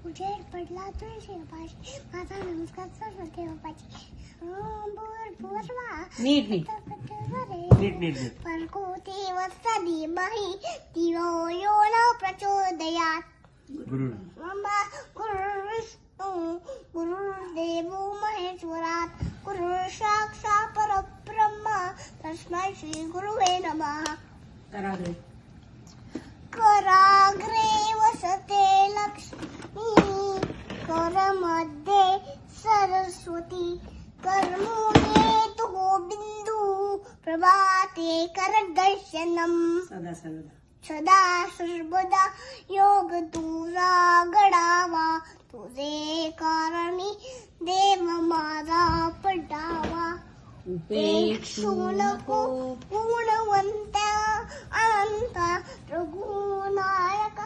उजेड पडला तुळशी पाशी माझा नमस्कार सर्व देवबाची नीट परकोती वत्सली मही तिरो यो न प्रचोदयात् गुरुर्विष्णु गुरुर्देवो महेश्वरात् गुरुः साक्षात् परब्रह्म तस्मै श्री गुरुवे नमः. कराग्रे वसते लक्ष्मी करमध्ये सरस्वती कर्मूले तु बिंदु प्रभाते करदर्शनम सदा सर्वदा योग तुझा घडावा तुझे कारणी देव माझा पडावा. उपेक्षू नको गुणवंत अनंत रघुनायक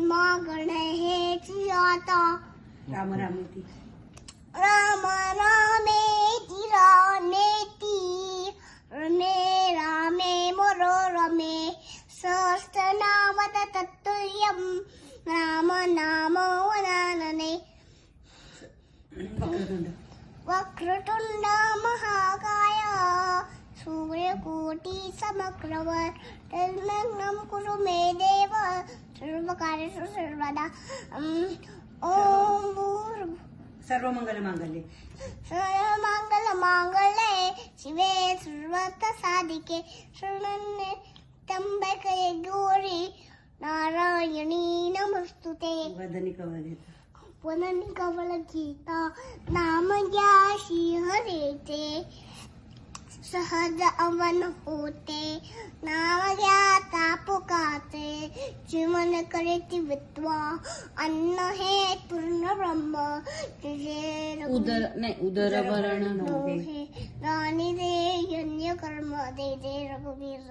मागण हेची आता. राम रामेती राम रामेती रामेती रमे रामे मनोरमे सहस्रनाम तत्तुल्यं राम नाम वनानने. वक्रतुंड महाकाय सूर्यकोटि समप्रभ तन्मन्नं कुरु मे देव सर्वकार्येषु सर्वदा. ओम सर्वमंगल मांगल्ये सर्वमंगल मांगल्ये शिवे सर्वार्थ साधिके शरण्ये त्र्यंबके गौरी नारायणी नमस्तुते. वदनी कवल गीता नाम घ्याशी हरेचे सहज अवन होते नाम घ्याता पुकाचे जीवन करेती विद्वा अन्न हे पूर्ण ब्रह्म तुझे उदर भरण राणी दे यज्ञ कर्म दे रघुवीर.